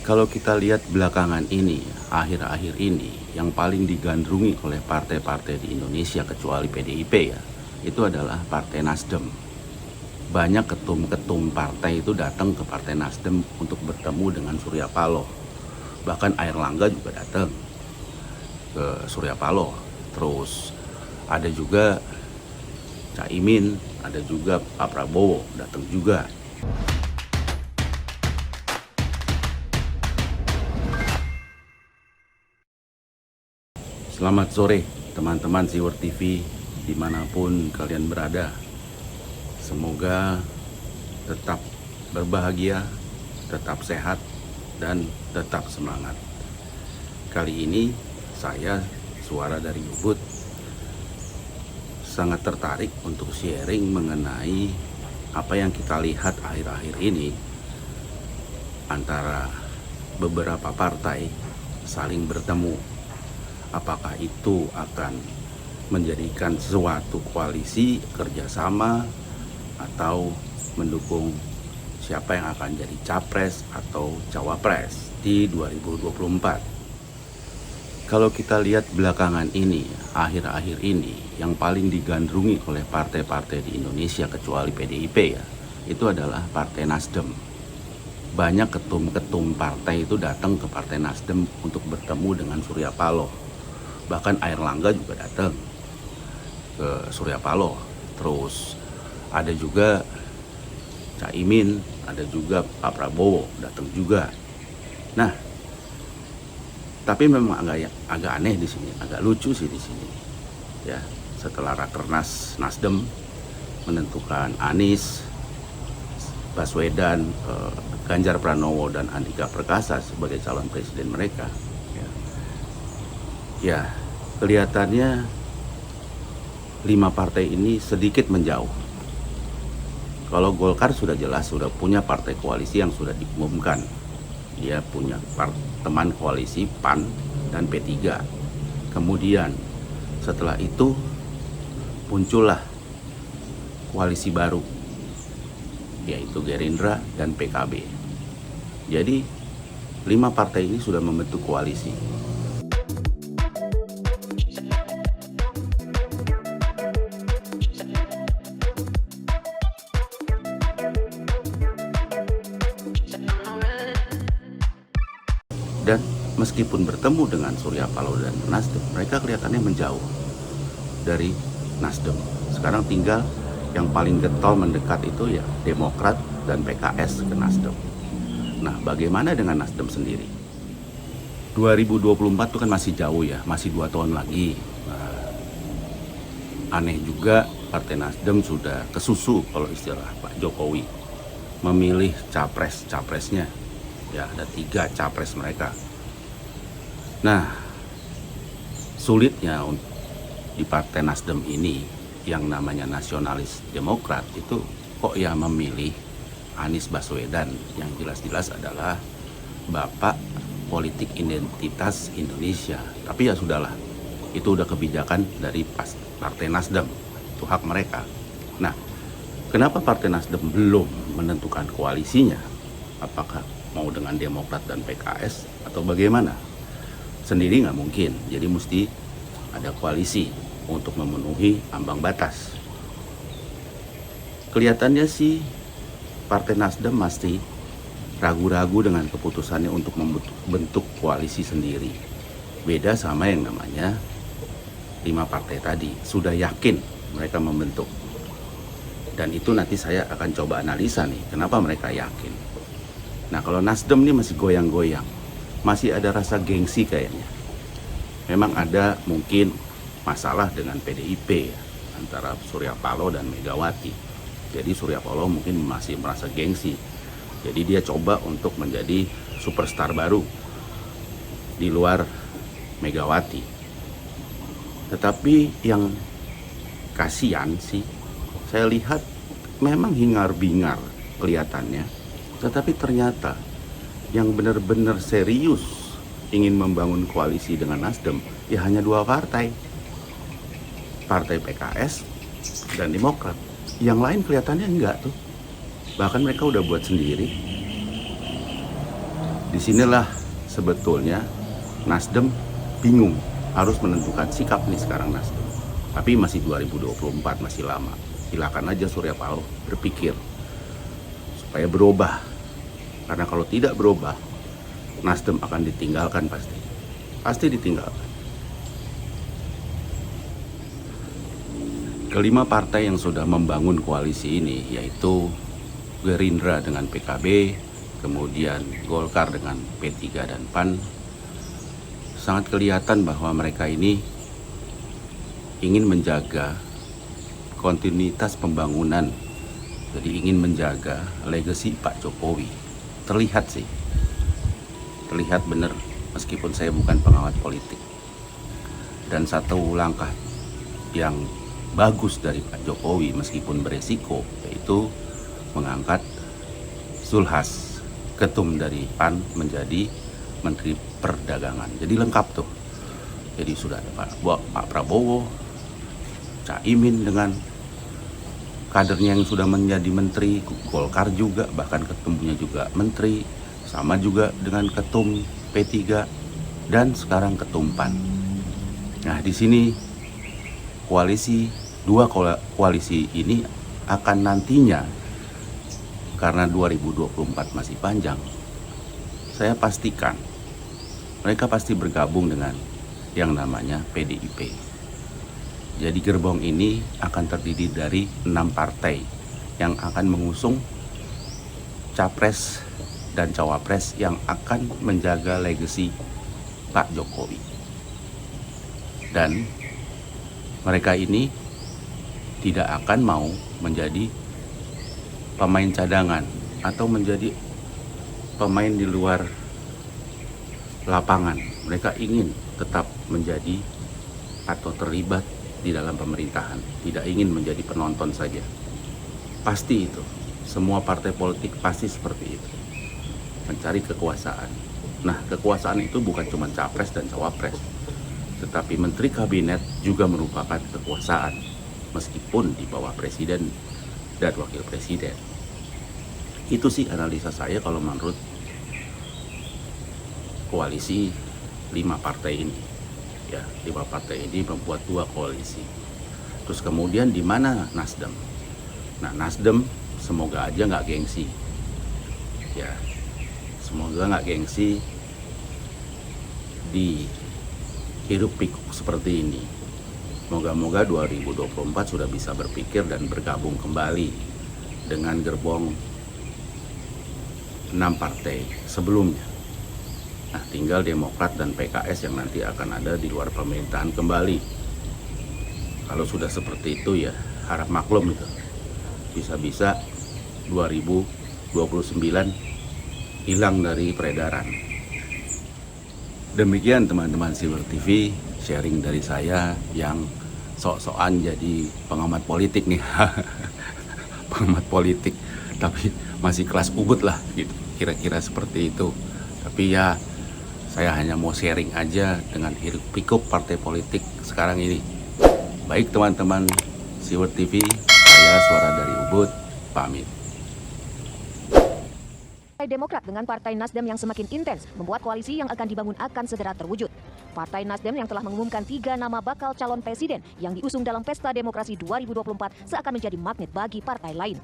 Kalau kita lihat belakangan ini, akhir-akhir ini, yang paling digandrungi oleh partai-partai di Indonesia kecuali PDIP ya, itu adalah Partai Nasdem. Banyak ketum-ketum partai itu datang ke Partai Nasdem untuk bertemu dengan Surya Paloh. Bahkan Airlangga juga datang ke Surya Paloh. Terus ada juga Caimin, ada juga Pak Prabowo datang juga. Selamat sore teman-teman Siwar TV dimanapun kalian berada. Semoga tetap berbahagia, tetap sehat, dan tetap semangat. Kali ini saya, Suara dari Ubud, sangat tertarik untuk sharing mengenai apa yang kita lihat akhir-akhir ini antara beberapa partai saling bertemu. Apakah itu akan menjadikan suatu koalisi kerjasama atau mendukung siapa yang akan jadi capres atau cawapres di 2024. Kalau kita lihat belakangan ini, akhir-akhir ini, yang paling digandrungi oleh partai-partai di Indonesia kecuali PDIP ya, itu adalah Partai Nasdem. Banyak ketum-ketum partai itu datang ke Partai Nasdem untuk bertemu dengan Surya Paloh. Bahkan Airlangga juga datang ke Surya Paloh. Terus ada juga Caimin, ada juga Pak Prabowo datang juga. Nah, tapi memang agak aneh di sini, agak lucu sih di sini. Ya, setelah Rakernas Nasdem menentukan Anies Baswedan, Ganjar Pranowo dan Andika Perkasa sebagai calon presiden mereka. Ya, kelihatannya 5 partai ini sedikit menjauh. Kalau Golkar sudah jelas, sudah punya partai koalisi yang sudah diumumkan. Dia punya teman koalisi PAN dan P3. Kemudian setelah itu muncullah koalisi baru, yaitu Gerindra dan PKB. Jadi 5 partai ini sudah membentuk koalisi. Dan meskipun bertemu dengan Surya Paloh dan Nasdem, mereka kelihatannya menjauh dari Nasdem. Sekarang tinggal yang paling getol mendekat itu ya Demokrat dan PKS ke Nasdem. Nah, bagaimana dengan Nasdem sendiri? 2024 itu kan masih jauh ya, masih 2 tahun lagi. Nah, aneh juga Partai Nasdem sudah kesusu kalau istilah Pak Jokowi memilih capres-capresnya. Ya, ada 3 capres mereka. Nah, sulitnya di Partai Nasdem ini yang namanya nasionalis Demokrat itu kok ya memilih Anies Baswedan yang jelas-jelas adalah bapak politik identitas Indonesia. Tapi ya sudahlah, itu udah kebijakan dari Partai Nasdem, itu hak mereka. Nah, kenapa Partai Nasdem belum menentukan koalisinya? Apakah mau dengan Demokrat dan PKS atau bagaimana? Sendiri nggak mungkin, jadi mesti ada koalisi untuk memenuhi ambang batas. Kelihatannya sih Partai Nasdem masih ragu-ragu dengan keputusannya untuk membentuk koalisi sendiri. Beda sama yang namanya 5 partai tadi, sudah yakin mereka membentuk. Dan itu nanti saya akan coba analisa nih, kenapa mereka yakin. Nah, kalau Nasdem ini masih goyang-goyang, masih ada rasa gengsi kayaknya. Memang ada mungkin masalah dengan PDIP ya, antara Surya Paloh dan Megawati. Jadi Surya Paloh mungkin masih merasa gengsi. Jadi dia coba untuk menjadi superstar baru di luar Megawati. Tetapi yang kasihan sih, saya lihat memang hingar-bingar kelihatannya. Tetapi ternyata yang benar-benar serius ingin membangun koalisi dengan Nasdem ya hanya 2 partai. Partai PKS dan Demokrat. Yang lain kelihatannya enggak tuh. Bahkan mereka udah buat sendiri. Disinilah sebetulnya Nasdem bingung harus menentukan sikap nih sekarang Nasdem. Tapi masih 2024, masih lama. Silakan aja Surya Paloh berpikir supaya berubah. Karena kalau tidak berubah, Nasdem akan ditinggalkan pasti. Pasti ditinggalkan. Kelima partai yang sudah membangun koalisi ini, yaitu Gerindra dengan PKB, kemudian Golkar dengan P3 dan PAN, sangat kelihatan bahwa mereka ini ingin menjaga kontinuitas pembangunan. Jadi ingin menjaga legasi Pak Jokowi. Terlihat sih, terlihat benar meskipun saya bukan pengawat politik. Dan satu langkah yang bagus dari Pak Jokowi meskipun beresiko, yaitu mengangkat Zulhas, ketum dari PAN, menjadi Menteri Perdagangan. Jadi lengkap tuh. Jadi sudah ada Pak Prabowo, Caimin dengan kadernya yang sudah menjadi menteri, Golkar juga, bahkan ketumnya juga menteri, sama juga dengan ketum P3 dan sekarang ketum PAN. Nah, di sini dua koalisi ini akan nantinya, karena 2024 masih panjang, saya pastikan mereka pasti bergabung dengan yang namanya PDIP. Jadi gerbong ini akan terdiri dari 6 partai yang akan mengusung capres dan cawapres yang akan menjaga legasi Pak Jokowi. Dan mereka ini tidak akan mau menjadi pemain cadangan atau menjadi pemain di luar lapangan. Mereka ingin tetap menjadi atau terlibat di dalam pemerintahan, tidak ingin menjadi penonton saja. Pasti itu, semua partai politik pasti seperti itu, mencari kekuasaan. Nah, kekuasaan itu bukan cuma capres dan cawapres, tetapi menteri kabinet juga merupakan kekuasaan, meskipun di bawah presiden dan wakil presiden. Itu sih analisa saya kalau menurut koalisi 5 partai ini. Ya, 5 partai ini membuat 2 koalisi. Terus kemudian di mana Nasdem? Nah, Nasdem semoga aja nggak gengsi. Ya, semoga nggak gengsi di hiruk pikuk seperti ini. Moga-moga 2024 sudah bisa berpikir dan bergabung kembali dengan gerbong 6 partai sebelumnya. Nah, tinggal Demokrat dan PKS yang nanti akan ada di luar pemerintahan kembali. Kalau sudah seperti itu ya harap maklum itu. Bisa-bisa 2029 hilang dari peredaran. Demikian teman-teman Silver TV, sharing dari saya yang sok-sokan jadi pengamat politik nih. Pengamat politik, tapi masih kelas ubud lah gitu, kira-kira seperti itu. Tapi ya saya hanya mau sharing aja dengan hiruk pikuk partai politik sekarang ini. Baik teman-teman Silver TV, saya Suara dari Ubud, pamit. Partai Demokrat dengan Partai Nasdem yang semakin intens membuat koalisi yang akan dibangun akan segera terwujud. Partai Nasdem yang telah mengumumkan 3 nama bakal calon presiden yang diusung dalam Pesta Demokrasi 2024 seakan menjadi magnet bagi partai lain.